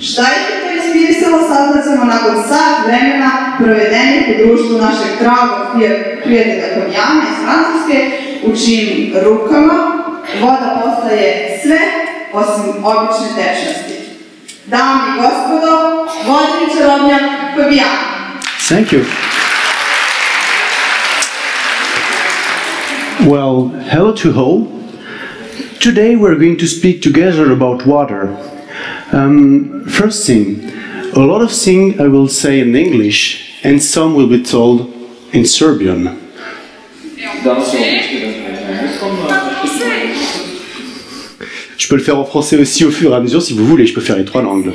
Šta je to inspirisalo, saznaćemo nakon sat vremena provedenih u društvu našeg dragog prijatelja Fabijana iz Francuske, u čijim rukama voda postaje sve osim obične tečnosti. Dame i gospodo, vodeni čarobnjak Fabijan. Thank you. Well, hello to all. Today we're going to speak together about water. First thing, a lot of things I will say in English and some will be told in Serbian. Je peux le faire en français aussi au fur et à mesure si vous voulez, je peux faire les trois langues.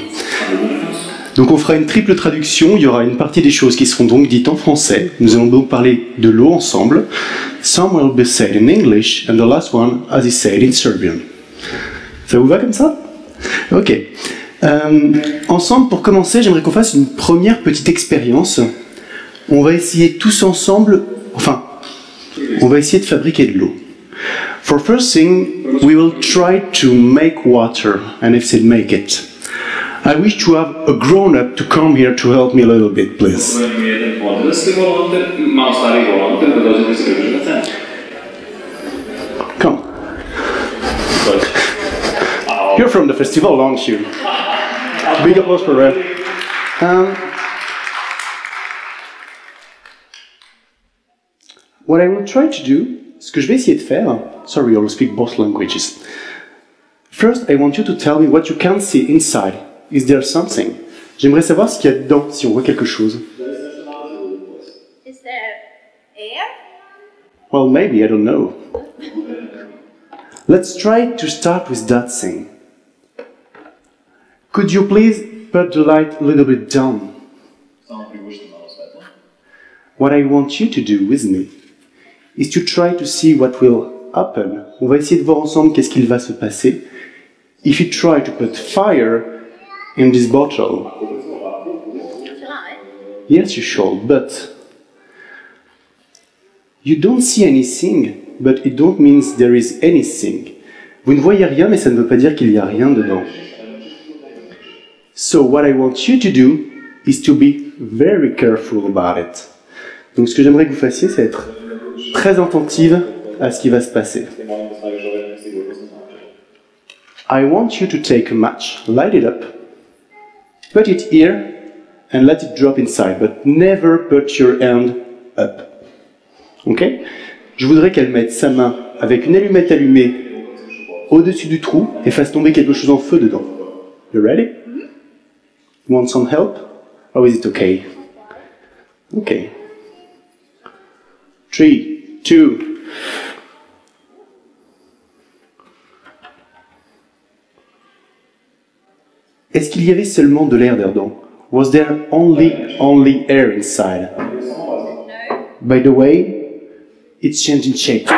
Donc on fera une triple traduction, il y aura une partie des choses qui seront donc dites en français. Nous allons donc parler de l'eau ensemble. Some will be said in English and the last one as is said in Serbian. Ça vous va comme ça? Ok. Ensemble, pour commencer, j'aimerais qu'on fasse une première petite expérience. On va essayer tous ensemble, on va essayer de fabriquer de l'eau. For first thing, we will try to make water, and if they make it. I wish to have a grown-up to come here to help me a little bit, please. Come. You're from the festival, aren't you? Big applause for Red. What I will try to do, ce que je vais essayer de faire, sorry, I will speak both languages. First, I want you to tell me what you can see inside. Is there something? J'aimerais savoir ce qu'il y a dedans, si on voit quelque chose. Is there air? Well, maybe, I don't know. Let's try to start with that thing. Could you please put the light a little bit down? What I want you to do with me is to try to see what will happen. On va essayer de voir ensemble qu'est-ce qu'il va se passer. If you try to put fire in this bottle. Shall I? Yes, you should, but you don't see anything, but it don't mean there is anything. Vous ne voyez rien, mais ça ne veut pas dire qu'il n'y a rien dedans. So what I want you to do is to be very careful about it. Donc ce que j'aimerais que vous fassiez, c'est être très attentive à ce qui va se passer. I want you to take a match, light it up, put it here, and let it drop inside, but never put your hand up. Ok? Je voudrais qu'elle mette sa main avec une allumette allumée au-dessus du trou et fasse tomber quelque chose en feu dedans. You ready? You want some help? Or is it okay? Okay. 3, 2. Est-ce qu'il y avait seulement de l'air dedans? Was there only air inside? No. By the way, it's changing shape.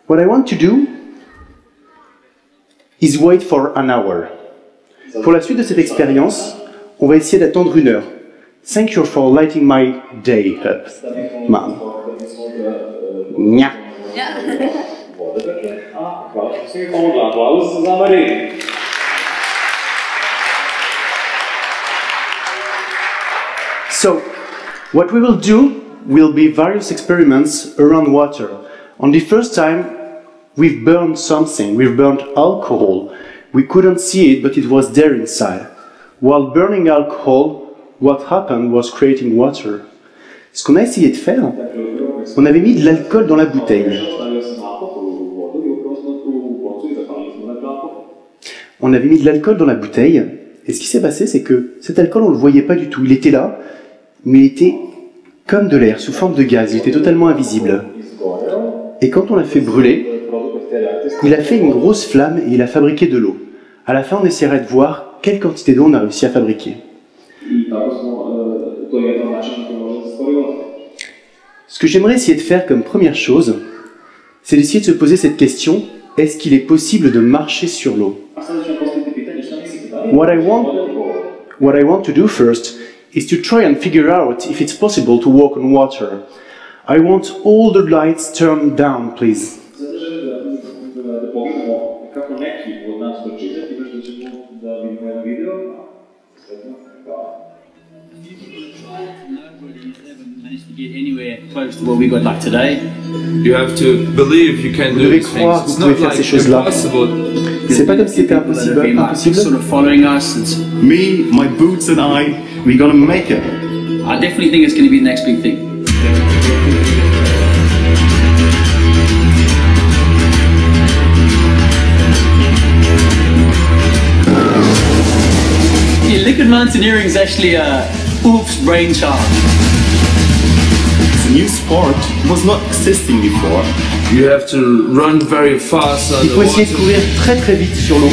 What I want to do is wait for an hour. Pour la suite de cette expérience, on va essayer d'attendre 1 heure. Thank you for lighting my day up, ma'am. Nya. So, what we will do will be various experiments around water. On the first time, we've burned something. We've burned alcohol. We couldn't see it, but it was there inside. While burning alcohol, what happened was creating water. Ce qu'on a essayé de faire, on avait mis de l'alcool dans la bouteille. On avait mis de l'alcool dans la bouteille, et ce qui s'est passé, c'est que cet alcool, on ne le voyait pas du tout. Il était là, mais il était comme de l'air, sous forme de gaz. Il était totalement invisible. Et quand on l'a fait brûler, il a fait une grosse flamme et il a fabriqué de l'eau. À la fin, on essaierait de voir quelle quantité d'eau on a réussi à fabriquer. Ce que j'aimerais essayer de faire comme première chose, c'est d'essayer de se poser cette question: est-ce qu'il est possible de marcher sur l'eau? What I want to do first is to try and figure out if it's possible to walk on water. I want all the lights turned down, please. ako neki od nas pročitati, nešto da ćemo da vidimo jedan video. Sretno, hvala. To get anywhere close to what we got like today. You have to believe you can Vous do devez these croire things. que It's vous pouvez not faire ces like choses-là. impossible. C'est pas comme si c'était People that have been like impossible. sort of following us. Me, my boots and we're gonna make it. I definitely think it's going to be the next big thing. Yeah, liquid mountaineering is actually Ulf's brainchild. It's a new sport. It was not existing before. You have to run very fast Il faut essayer de underwater. courir très très vite sur l'eau.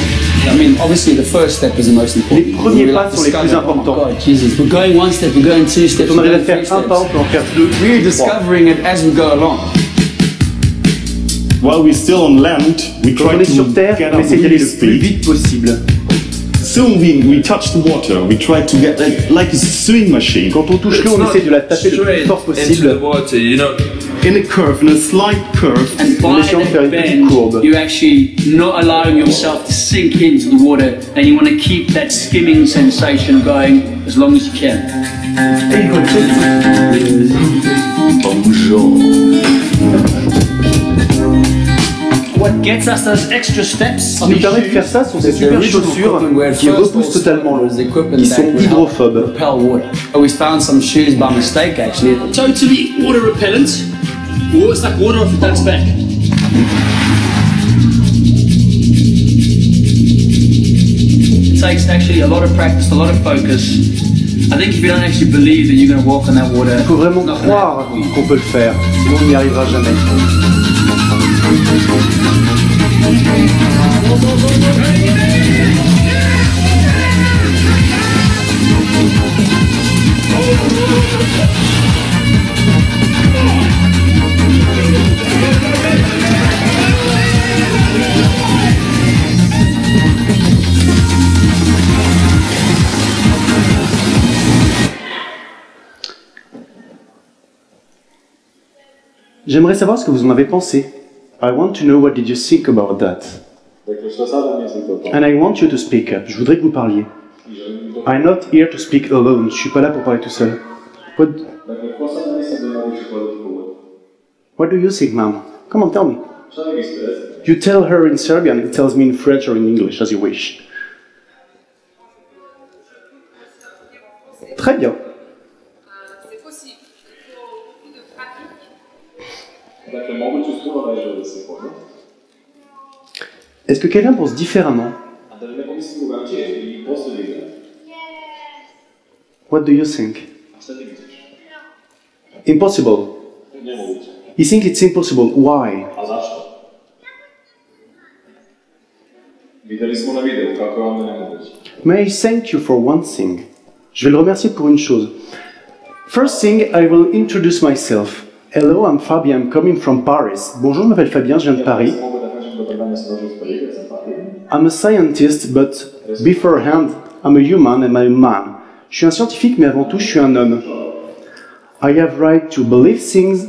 I mean, obviously the first step is the most important. Les premiers We're pas like sont les plus discovering, oh my importants. God, Jesus, we're going one step, we're going two steps, On we're arrive à going faire three un pas, on steps. peut en faire deux, We're puis trois. discovering it as we go along. While we're still on land, we Quand try on est sur to terre, get on up essaie d'y aller really le plus speed. vite possible. Soon we touch the water. We try to get like a swimming machine. Quand on touche It's l'eau, on not essaie de la taper le plus straight fort into the possible. water, you know. In a curve, in a slight curve. And En by essayant de that faire une petite bend, courbe. you're actually not allowing yourself to sink into the water, and you want to keep that skimming sensation going as long as you can. Bonjour. What gets us those extra steps Ce qui nous permet de faire ça sont ces super chaussures qui repoussent totalement l'eau, qui sont hydrophobes. We found some shoes by mistake actually. Totally water repellent. Or it's like water off a duck's back. It takes actually a lot of practice, a lot of focus. I think if you don't actually believe that you're going to walk on that water, Il faut vraiment it's not gonna croire happen for you. qu'on peut le faire, sinon on n'y arrivera jamais. J'aimerais savoir ce que vous en avez pensé. I want to know what did you think about that. Dakle, što sada mislite o tome? And I want you to speak up. Je voudrais que vous parliez. I'm not here to speak alone. Je suis pas là pour parler tout seul. Dakle, ko sada misli da mogu podati govor? What do you think, ma'am? Come on, tell me. Šta vi mislite, recite? You tell her in Serbian, it tells me in French or in English, as you wish. Très bien. C'est possible. Il faut beaucoup de pratique. Dakle, moguće uz puno vežbe da se podne. Est-ce que quelqu'un pense différemment? A da li neko misli drugačije i postoji igra? What do you think? A šta ti misliš? Impossible. Nemoguće. You think it's impossible. Why? A zašto? Videli smo na videu kako je onda nemoguće. May I thank you for one thing? Je vais le remercier pour une chose. First thing, I will introduce myself. Hello, I'm Fabien, I'm coming from Paris. Bonjour, je m'appelle Fabien, je viens de Paris. Mogu da kažem dobar dan, ja sam došao iz Pariga, sam Fabien. I'm a scientist, but beforehand, I'm a human and I'm a man. Je suis un scientifique, mais avant tout, je suis un homme. I have right to believe things,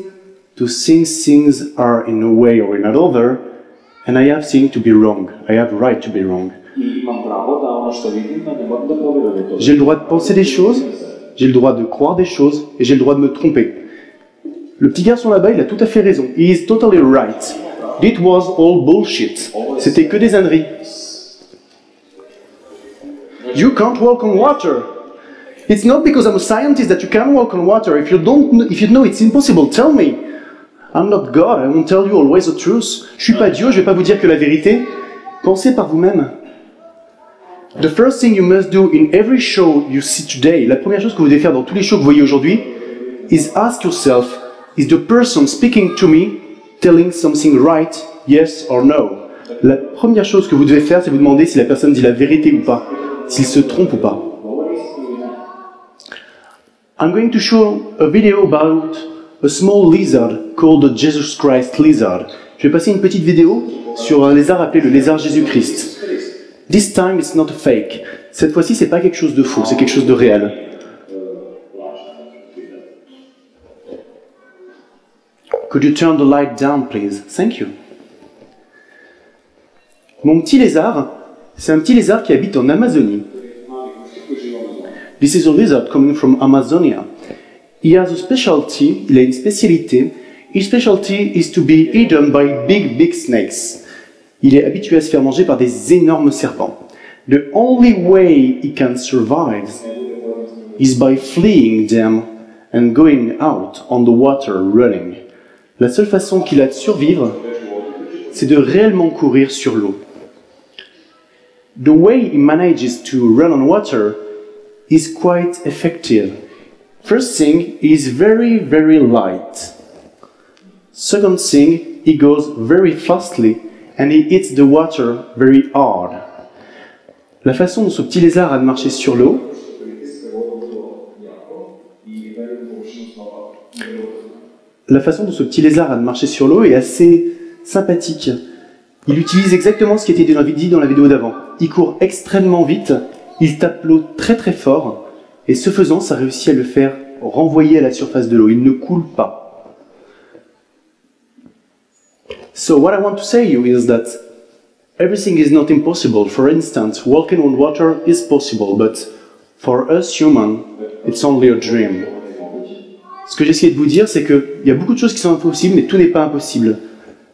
to think things are in a way or in another, and I have things to be wrong. I have right to be wrong. I imam pravo da ono što vidim, da ne moram da povjerujem u to. J'ai le droit de penser des choses, j'ai le droit de croire des choses, et j'ai le droit de me tromper. Le petit garçon là-bas, il a tout à fait raison. He is totally right. It was all bullshit. C'était que des âneries. You can't walk on water. It's not because I'm a scientist that you can't walk on water. If you know it's impossible, tell me. I'm not God. I won't tell you always the truth. Je suis pas Dieu. Je vais pas vous dire que la vérité. Pensez par vous-même. The first thing you must do in every show you see today, la première chose que vous devez faire dans tous les shows que vous voyez aujourd'hui, is ask yourself, is the person speaking to me telling something right, yes or no? La première chose que vous devez faire, c'est vous demander si la personne dit la vérité ou pas, s'il se trompe ou pas. I'm going to show a video about a small lizard called the Jesus Christ lizard. Je vais passer une petite vidéo sur un lézard appelé le lézard Jésus-Christ. This time it's not a fake. Cette fois-ci, c'est pas quelque chose de faux, c'est quelque chose de réel. Could you turn the light down, please? Thank you. Mon petit lézard, c'est un petit lézard qui habite en Amazonie. This is a lizard coming from Amazonia. He has a specialty, il a une spécialité. His specialty is to be eaten by big snakes. Il est habitué à se faire manger par des énormes serpents. The only way he can survive is by fleeing them and going out on the water running. La seule façon qu'il a de survivre, c'est de réellement courir sur l'eau. The way he manages to run on water is quite effective. First thing, he is very light. Second thing, he goes very fastly and he hits the water very hard. La façon dont ce petit lézard a de marcher sur l'eau, est assez sympathique. Il utilise exactement ce qui était dit dans la vidéo d'avant. Il court extrêmement vite, il tape l'eau très fort, et ce faisant, ça réussit à le faire renvoyer à la surface de l'eau. Il ne coule pas. So what I want to say you is that everything is not impossible. For instance, walking on water is possible, but for us humans, it's only a dream. Ce que j'essaie de vous dire, c'est qu'il y a beaucoup de choses qui sont impossibles, mais tout n'est pas impossible.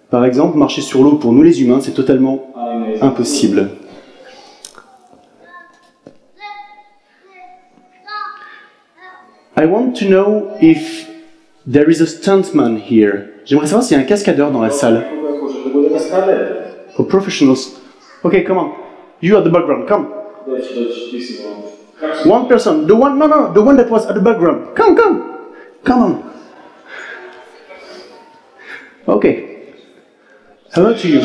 Par exemple, marcher sur l'eau pour nous les humains, c'est totalement impossible. I want to know if there is a stuntman here. J'aimerais savoir s'il y a un cascadeur dans la salle. For professionals. Okay, come on. You at the background, come. One person, the one that was at the background. Come on. Okay. Hello to you.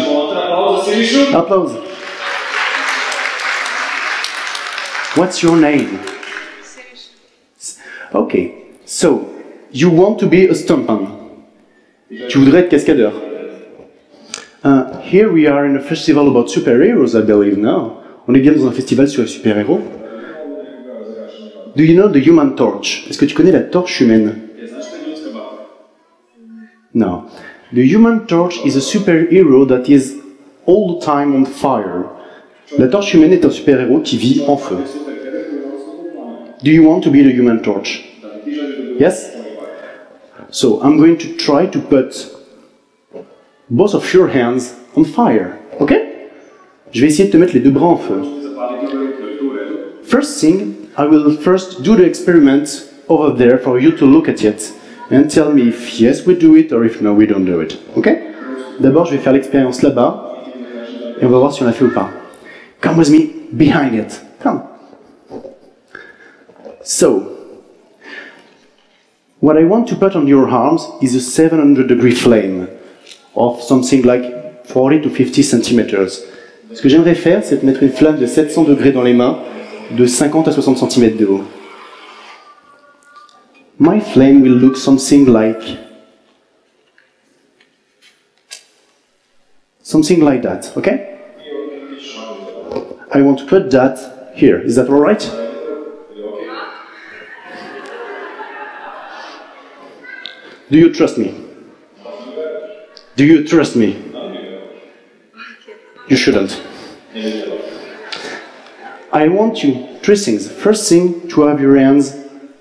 Applause. What's your name? Okay. So, you want to be a stuntman. Tu voudrais être cascadeur. Here we are in a festival about superheroes, I believe now. On est bien dans un festival sur les super-héros. Do you know the Human Torch? Est-ce que tu connais la torche humaine? No. The Human Torch is a superhero that is all the time on fire. La torche humaine est un super-héros qui vit en feu. Do you want to be the Human Torch? Yes? So, I'm going to try to put both of your hands on fire. Okay? Je vais essayer de te mettre les deux bras en feu. First thing, I will first do the experiment over there for you to look at it and tell me if yes we do it or if no we don't do it. Okay? D'abord, je vais faire l'expérience là-bas et on va voir si on l'a fait ou pas. Come with me behind it. Come. So, what I want to put on your arms is a 700-degree flame of something like 40 to 50 centimeters. Ce que j'aimerais faire, c'est de mettre une flamme de 700 degrés dans les mains, de 50 à 60 cm de haut. My flame will look something like that, okay? I want to put that here. Is that all right? Do you trust me? Do you trust me? You shouldn't. I want you, three things. First thing, to have your hands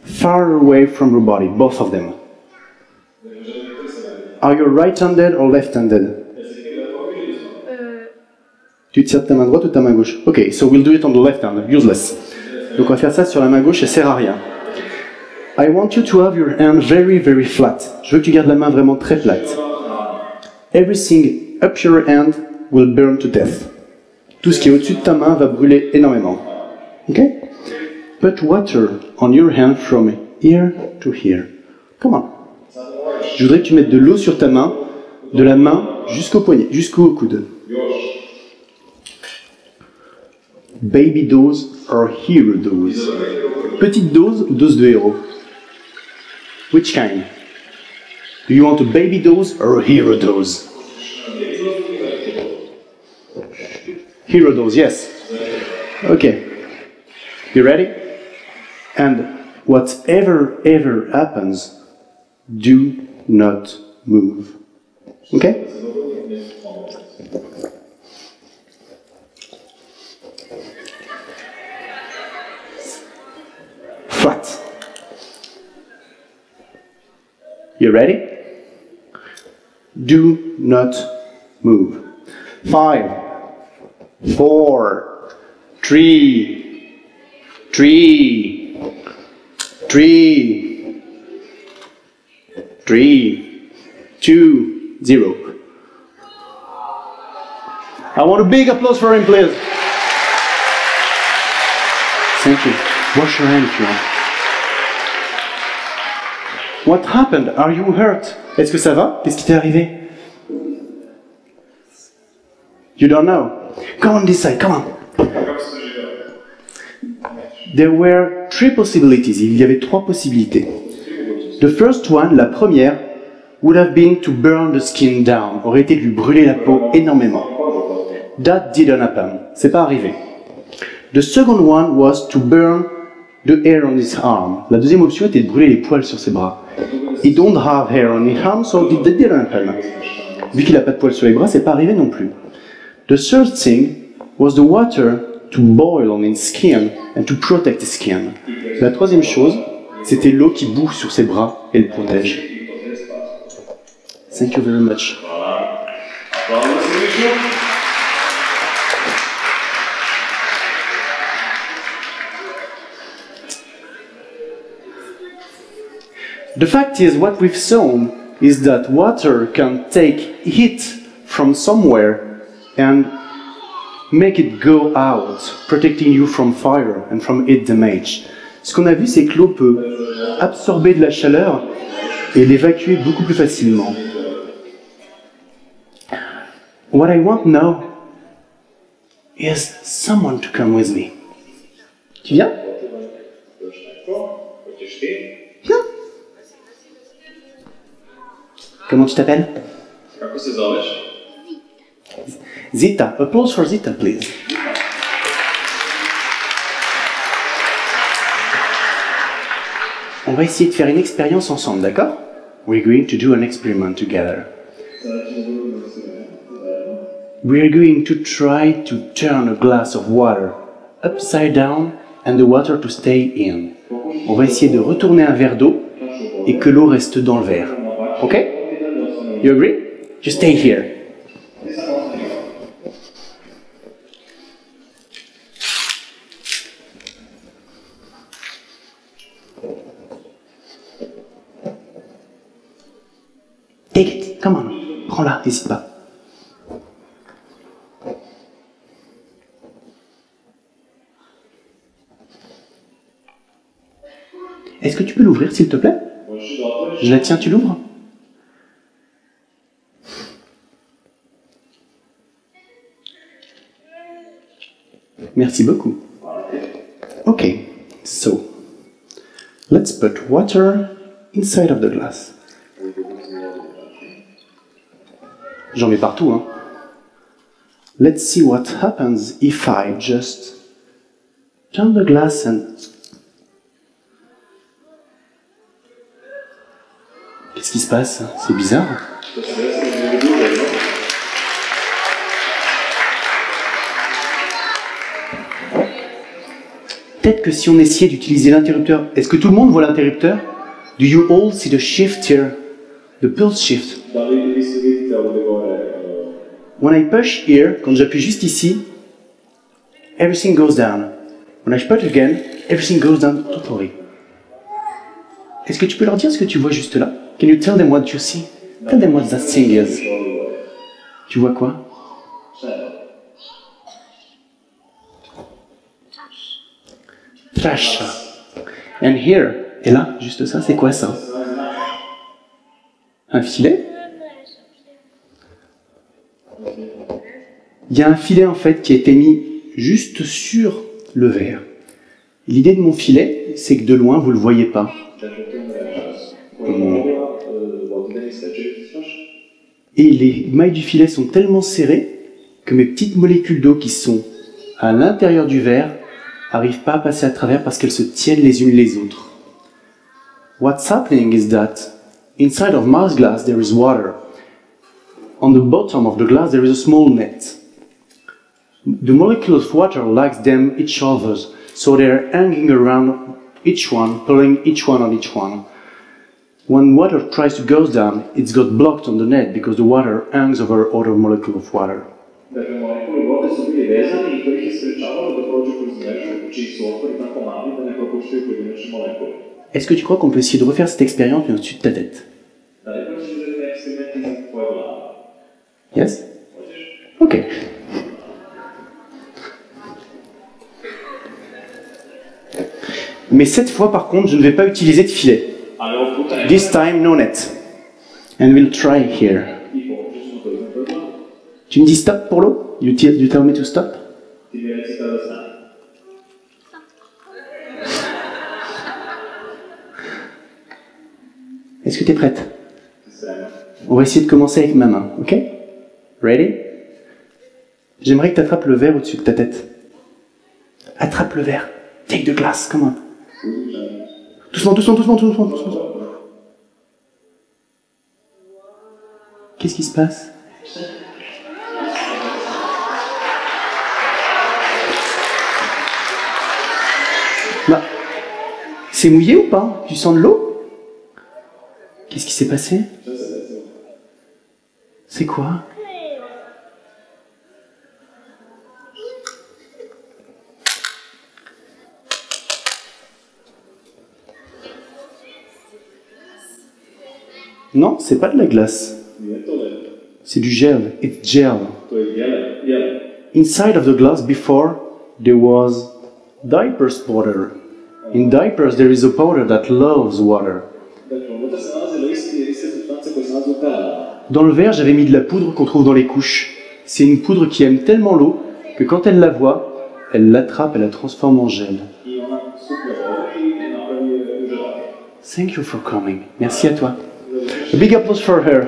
far away from your body, both of them. Are you right-handed or left-handed? Tu tires de ta main droite ou ta main gauche? Ok, so we'll do it on the left hand, useless. Donc on va faire ça sur la main gauche, ça sert à rien. I want you to have your hand very flat. Je veux que tu gardes la main vraiment très plate. Everything up your hand will burn to death. Tout ce qui est au-dessus de ta main va brûler énormément. Ok? Put water on your hand from here to here. Come on. Je voudrais que tu mettes de l'eau sur ta main, de la main jusqu'au poignet, jusqu'au coude. Baby dose or hero dose. Petite dose ou dose de héros? Which kind? Do you want a baby dose or a hero dose? Hero dose, yes. Okay. You ready? And whatever ever happens, do not move. Okay? You ready? Do not move. 5, 4, 3, 2, 0. I want a big applause for him, please. Thank you. Wash your hand if you want. What happened? Are you hurt? Est-ce que ça va? Qu'est-ce qui t'est arrivé? You don't know. Come on this side, come on. There were 3 possibilities. Il y avait 3 possibilités. The first one, la première, would have been to burn the skin down. Aurait été de lui brûler la peau énormément. That didn't happen. C'est pas arrivé. The second one was to burn the hair on his arm. La deuxième option était de brûler les poils sur ses bras. He don't have hair on his arm, so that didn't happen. Vu qu'il n'a pas de poils sur les bras, c'est pas arrivé non plus. The third thing was the water to boil on his skin and to protect his skin. La troisième chose, c'était l'eau qui bout sur ses bras et le protège. Thank you very much. The fact is, what we've shown is that water can take heat from somewhere and make it go out, protecting you from fire and from heat damage. Ce qu'on a vu, c'est que l'eau peut absorber de la chaleur et l'évacuer beaucoup plus facilement. What I want now is someone to come with me. Tu viens? Viens. Comment tu t'appelles? Zita. Applause for Zita, please. On va essayer de faire une expérience ensemble, d'accord? We're going to do an experiment together. We're going to try to turn a glass of water upside down and the water to stay in. On va essayer de retourner un verre d'eau et que l'eau reste dans le verre. Ok? You agree? Just stay here. Take it, come on, prends-la, n'hésite pas. Est-ce que tu peux l'ouvrir, s'il te plaît? Je la tiens, tu l'ouvres? Merci beaucoup. Okay, so let's put water inside of the glass. J'en mets partout, hein. Let's see what happens if I just turn the glass and... Qu'est-ce qui se passe? C'est bizarre. Peut-être que si on essayait d'utiliser l'interrupteur... Est-ce que tout le monde voit l'interrupteur? Do you all see the shift here? The pulse shift. When I push here, quand j'appuie juste ici, everything goes down. When I push again, everything goes down totally. Est-ce que tu peux leur dire ce que tu vois juste là? Can you tell them what you see? Tell them what that thing is. Tu vois quoi? Trash. And here, et là, juste ça, c'est quoi ça? Un filet? Il y a un filet en fait qui a été mis juste sur le verre. L'idée de mon filet, c'est que de loin, vous ne le voyez pas. Et les mailles du filet sont tellement serrées que mes petites molécules d'eau qui sont à l'intérieur du verre n'arrivent pas à passer à travers parce qu'elles se tiennent les unes les autres. What's happening is that inside of my glass there is water. On the bottom of the glass there is a small net. The molecules of water like them each other, so they're hanging around each one, pulling each one on each one. When water tries to go down, it's got blocked on the net because the water hangs over other molecules of water. Dakle, molekuli vode su bili vezani i to ih je sprečavalo da prođu kroz mrežu, čiji su otvori tako mali da ne propuštaju pojedinačne molekule. Est-ce que tu crois qu'on peut essayer de refaire cette expérience mais au-dessus de ta tête? Da li možeš da eksperimenti za tvoje glave? Yes? Hoćeš? Ok. Mais cette fois, par contre, je ne vais pas utiliser de filet. Ali ovog puta ne. This time, no net. And we'll try here. I pokušat ćemo to izme tvoje glave. Tu me dis stop pour l'eau? You tell me to stop? Ti mi reci kada stane. Est-ce que tu es prête? Ti spremna. On va essayer de commencer avec ma main, ok? Ready? J'aimerais que tu attrapes le verre au-dessus de ta tête. Attrape le verre. Take the glass, come on. Doucement, doucement, doucement, doucement, doucement. Qu'est-ce qui se passe? Là. C'est mouillé ou pas? Tu sens de l'eau? Qu'est-ce qui s'est passé? C'est quoi? Non, c'est pas de la glace. C'est du gel. It's gel. To je jelen. Inside of the glass before there was diapers powder. In diapers there is a powder that loves water. Dakle, unutra se nalazile iste supstance koje se nalaze u pelama. Dans le verre, j'avais mis de la poudre qu'on trouve dans les couches. C'est une poudre qui aime tellement l'eau que quand elle la voit, elle l'attrape et la transforme en gel. I ona suplja vodu i napravi želati. Thank you for coming. Merci à toi. A big applause for her.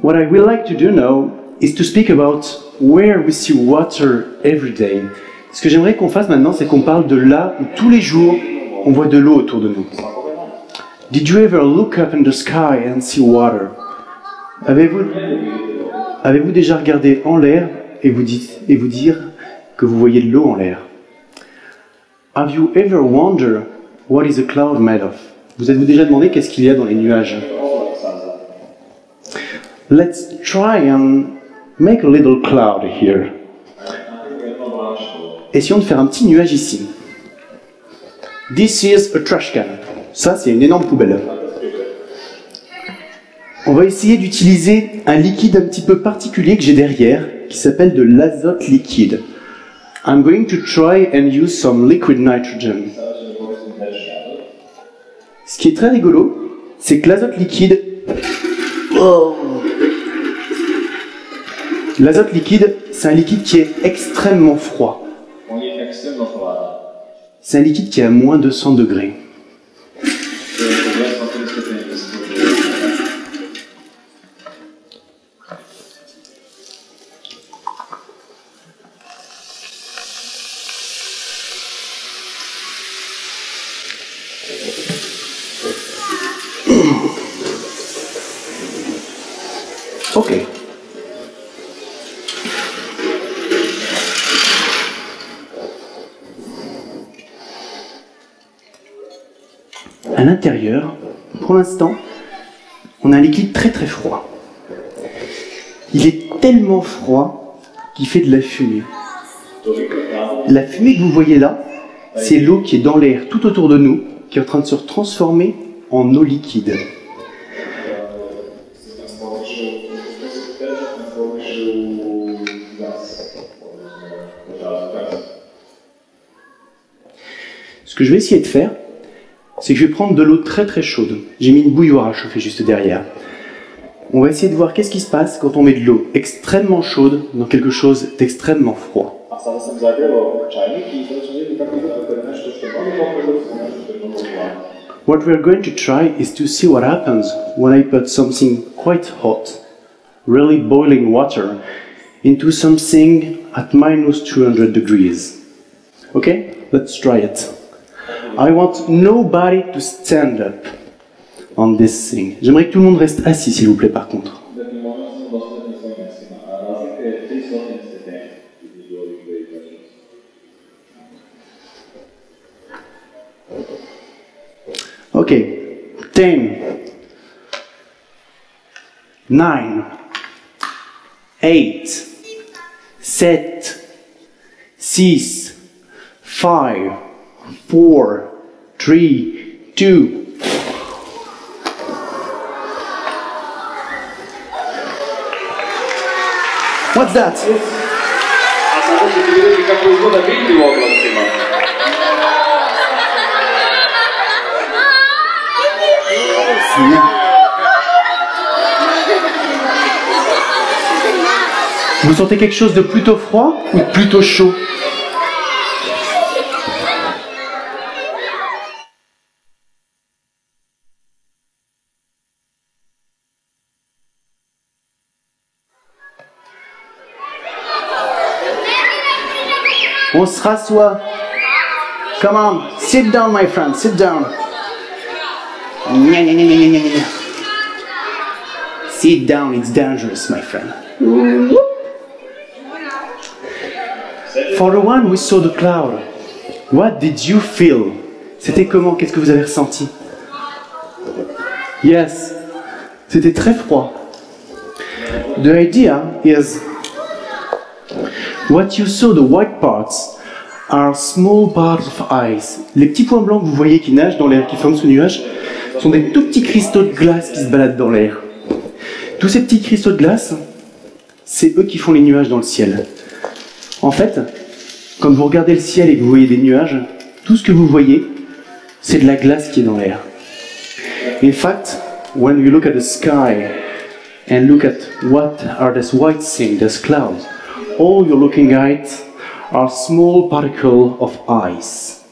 What I would like to do now is to speak about where we see water every day. Ce que j'aimerais qu'on fasse maintenant, c'est qu'on parle de là où tous les jours on voit de l'eau autour de nous. Did you ever look up in the sky and see water? Avez-vous déjà regardé en l'air et vous dire que vous voyez de l'eau en l'air? Have you ever wondered what is a cloud made of? Vous êtes-vous déjà demandé qu'est-ce qu'il y a dans les nuages? Let's try and make a little cloud here. Essayons de faire un petit nuage ici. This is a trash can. Ça, c'est une énorme poubelle. On va essayer d'utiliser un liquide un petit peu particulier que j'ai derrière, qui s'appelle de l'azote liquide. I'm going to try and use some liquid nitrogen. Ce qui est très rigolo, c'est que l'azote liquide... Oh. L'azote liquide, c'est un liquide qui est extrêmement froid. C'est un liquide qui est à moins de 100 degrés. Ok. À l'intérieur, pour l'instant, on a un liquide très très froid. Il est tellement froid qu'il fait de la fumée. La fumée que vous voyez là, c'est l'eau qui est dans l'air tout autour de nous, qui est en train de se transformer en eau liquide. Ce que je vais essayer de faire, c'est que je vais prendre de l'eau très très chaude. J'ai mis une bouilloire à chauffer juste derrière. On va essayer de voir qu'est-ce qui se passe quand on met de l'eau extrêmement chaude dans quelque chose d'extrêmement froid. What we're going to try is to see what happens when I put something quite hot, really boiling water, into something at minus 200 degrees. Okay, let's try it. I want nobody to stand up. on this thing. J'aimerais que tout le monde reste assis, s'il vous plaît, par contre. Dakle, možemo samo dostati na svojim mjestima. A razlika je 3 stotine stepeni između ovih dve izračuna. Okay, 10, 9, 8, 7, 6, 5, 4, 3, 2. What's that? A sada ćete vidjeti kako izgleda biti u oblacima. Vous sentez quelque chose de plutôt froid ou de plutôt chaud? On se rassoit. Come on, sit down my friend, sit down. Gna, gna, gna, gna, gna, gna. Sit down, it's dangerous my friend. For the one who saw the cloud, what did you feel? C'était comment? Qu'est-ce que vous avez ressenti? Yes, c'était très froid. The idea is, what you saw, the white parts, are small parts of ice. Les petits points blancs que vous voyez qui nagent dans l'air, qui forment ce nuage, sont des tout petits cristaux de glace qui se baladent dans l'air. Tous ces petits cristaux de glace, c'est eux qui font les nuages dans le ciel. En fait, quand vous regardez le ciel et que vous voyez des nuages, tout ce que vous voyez, c'est de la glace qui est dans l'air. In fact, when you look at the sky and look at what are these white things, these clouds, all you're looking at are small particles of ice.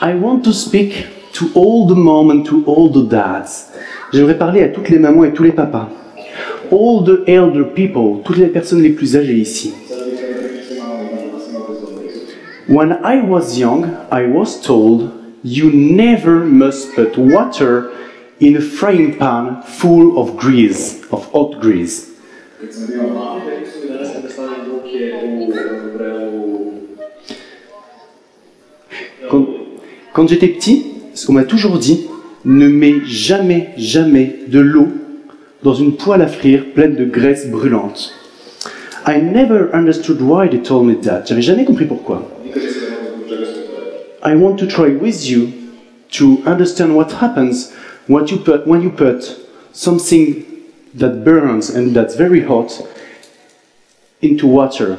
I want to speak to all the mom and to all the dads. J'aimerais parler à toutes les mamans et tous les papas. All the elder people, toutes les personnes les plus âgées ici. When I was young, I was told, you never must put water in a frying pan full of grease, of hot grease. Quand j'étais petit, on m'a toujours dit, ne mets jamais, jamais de l'eau dans une poêle à frire pleine de graisse brûlante. I never understood why they told me that. J'avais jamais compris pourquoi. I want to try with you to understand what happens when you put something that burns and that's very hot into water.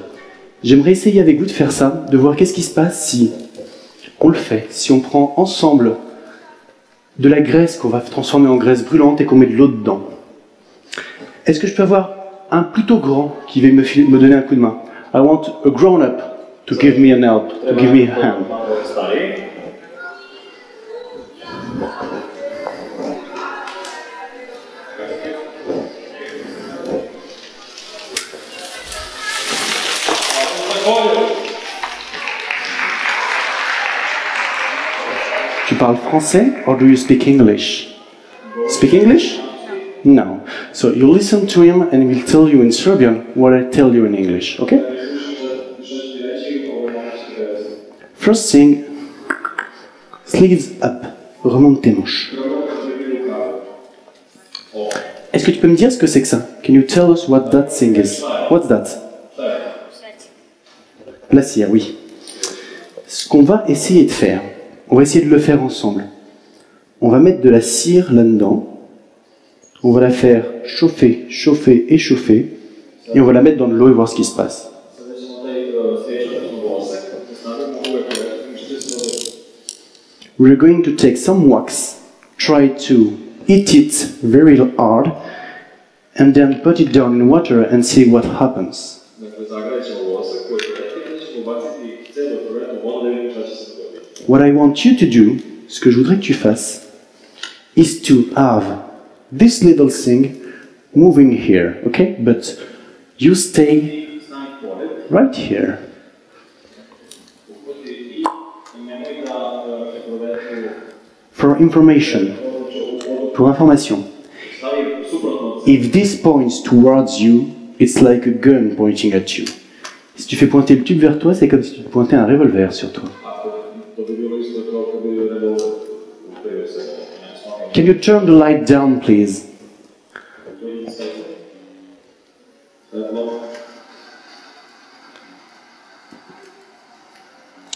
J'aimerais essayer avec vous de faire ça, de voir qu'est-ce qui se passe si on le fait, si on prend ensemble de la graisse qu'on va transformer en graisse brûlante et qu'on met de l'eau dedans. Est-ce que je peux avoir un plutôt grand qui va me donner un coup de main? I want a grown-up to give me an help, to give me a hand. Tu parles français or do you speak English? Speak English? No. So you listen to him and he'll tell you in Serbian what I tell you in English, okay? First thing, sleeves up. Remonte tes manches. Est-ce que tu peux me dire ce que c'est que ça? Can you tell us what that thing is? What's that? La cire, oui. Ce qu'on va essayer de faire, on va essayer de le faire ensemble. On va mettre de la cire là-dedans. On va la faire chauffer, chauffer et chauffer. Et on va la mettre dans de l'eau et voir ce qui se passe. We're going to take some wax, try to heat it very hard, and then put it down in water and see what happens. What I want you to do, ce que je voudrais que tu fasses, is to have this little thing moving here, okay? But you stay right here. For information. Pour information. If this points towards you, it's like a gun pointing at you. Si tu fais pointer le tube vers toi, c'est comme si tu pointais un revolver sur toi. Can you turn the light down, please?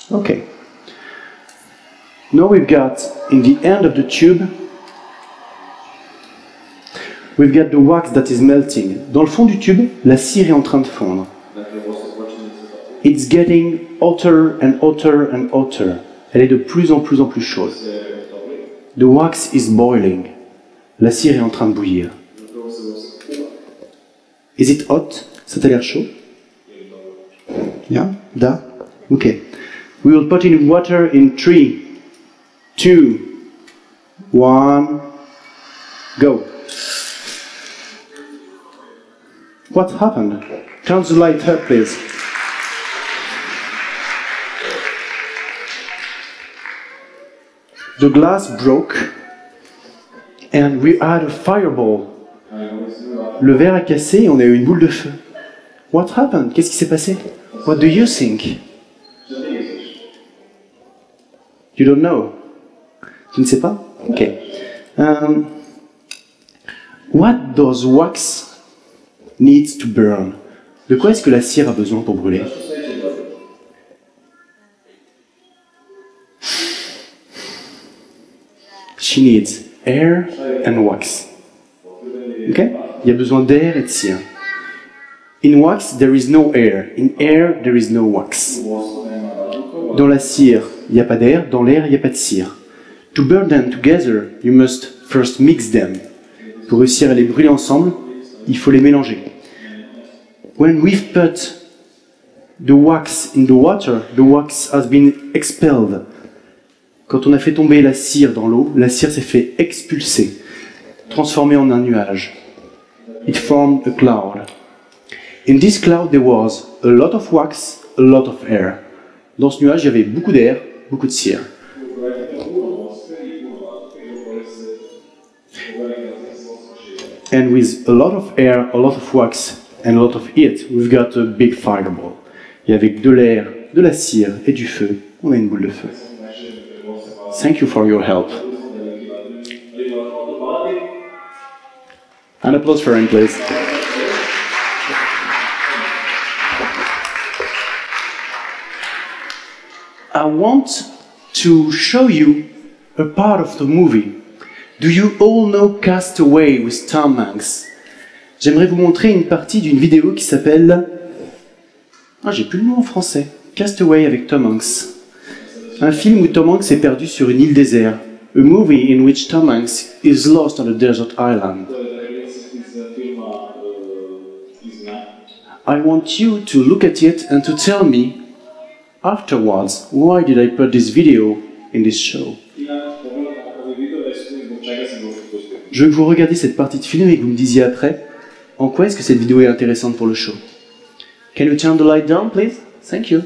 Okay. Now we've got, in the end of the tube, we've got the wax that is melting. Dans le fond du tube, la cire est en train de fondre. It's getting hotter and hotter and hotter. Elle est de plus en plus chaude. The wax is boiling. La cire est en train de bouillir. Is it hot? Ça t'a l'air chaud? Yeah? Da? Okay. We will put in water in 3, 2, 1, go. What happened? Turn the light up, please. The glass broke and we had a fireball. Le verre a cassé et on a eu une boule de feu. What happened? Qu'est-ce qui s'est passé? What do you think? You don't know? Tu ne sais pas? Ok. What does wax need to burn? De quoi est-ce que la cire a besoin pour brûler? She needs air and wax. Ok? Il y a besoin d'air et de cire. In wax, there is no air. In air, there is no wax. Dans la cire, il n'y a pas d'air. Dans l'air, il n'y a pas de cire. To burn them together, you must first mix them. Pour réussir à les brûler ensemble, il faut les mélanger. When we've put the wax in the water, the wax has been expelled. Quand on a fait tomber la cire dans l'eau, la cire s'est fait expulser, transformée en un nuage. It formed a cloud. In this cloud there was a lot of wax, a lot of air. Dans ce nuage, il y avait beaucoup d'air, beaucoup de cire. And with a lot of air, a lot of wax, and a lot of heat, we've got a big fireball. Et avec de l'air, de la cire et du feu, on a une boule de feu. Thank you for your help. An applause for him, please. I want to show you a part of the movie. Do you all know Cast Away with Tom Hanks? J'aimerais vous montrer une partie d'une vidéo qui s'appelle... Ah, j'ai plus le nom en français. Cast Away avec Tom Hanks. Un film où Tom Hanks est perdu sur une île déserte. A movie in which Tom Hanks is lost on a desert island. I want you to look at it and to tell me afterwards, why did I put this video in this show? Je veux que vous regardiez cette partie de film et que vous me disiez après, en quoi est-ce que cette vidéo est intéressante pour le show? Can you turn the light down, please? Thank you.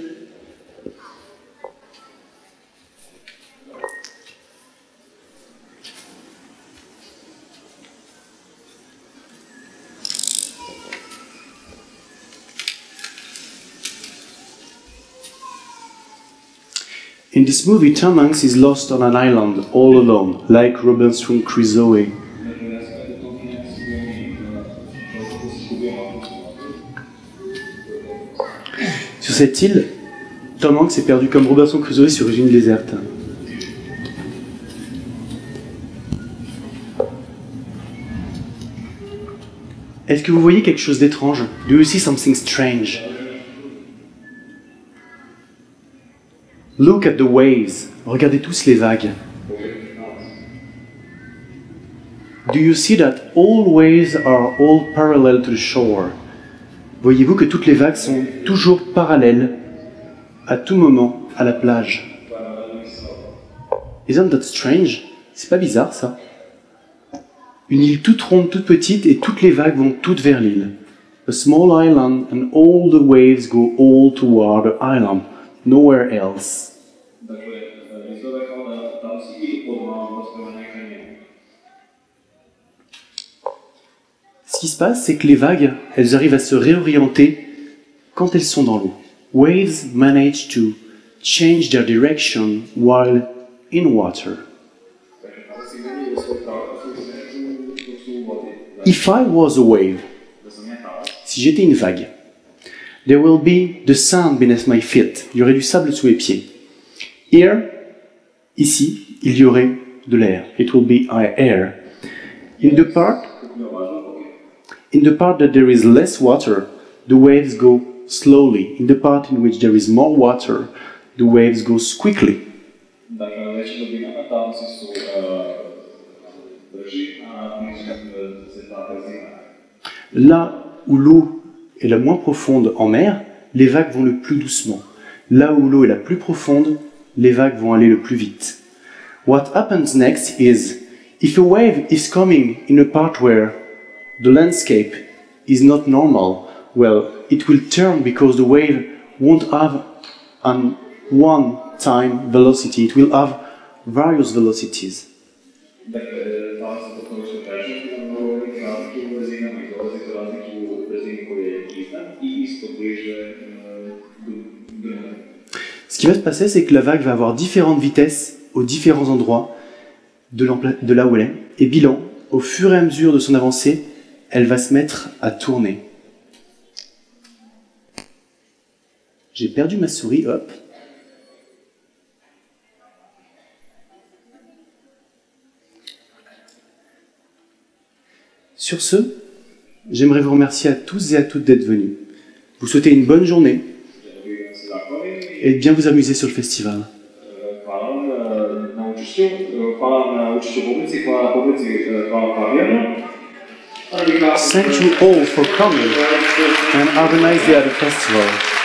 In this movie, Tom Hanks is lost on an island, all alone, like Robinson Crusoe. Sur cette île, Tom Hanks est perdu comme Robinson Crusoe sur une île déserte. Est-ce que vous voyez quelque chose d'étrange? Do you see something strange? Look at the waves. Regardez tous les vagues. Do you see that all waves are all parallel to the shore? Voyez-vous que toutes les vagues sont toujours parallèles, à tout moment, à la plage? Isn't that strange? C'est pas bizarre, ça? Une île toute ronde, toute petite, et toutes les vagues vont toutes vers l'île. A small island, and all the waves go all toward the island, nowhere else. qui se passe, c'est que les vagues, elles arrivent à se réorienter quand elles sont dans l'eau. Waves manage to change their direction while in water. If I was a wave, si j'étais une vague, there will be the sand beneath my feet. Il y aurait du sable sous mes pieds. Here, ici, il y aurait de l'air. It will be air. In the part that there is less water, the waves go slowly. In the part in which there is more water, the waves go quickly. Là où l'eau est la moins profonde en mer, les vagues vont le plus doucement. Là où l'eau est la plus profonde, les vagues vont aller le plus vite. What happens next is, if a wave is coming in a part where the landscape is not normal, well, it will turn because the wave won't have an one-time velocity, it will have various velocities. Ce qui va se passer, c'est que la vague va avoir différentes vitesses aux différents endroits de là où elle est. Et bilan, au fur et à mesure de son avancée, elle va se mettre à tourner. J'ai perdu ma souris, hop. Sur ce, j'aimerais vous remercier à tous et à toutes d'être venus. Vous souhaitez une bonne journée et de bien vous amuser sur le festival. Thank you all for coming and have a nice day at the festival.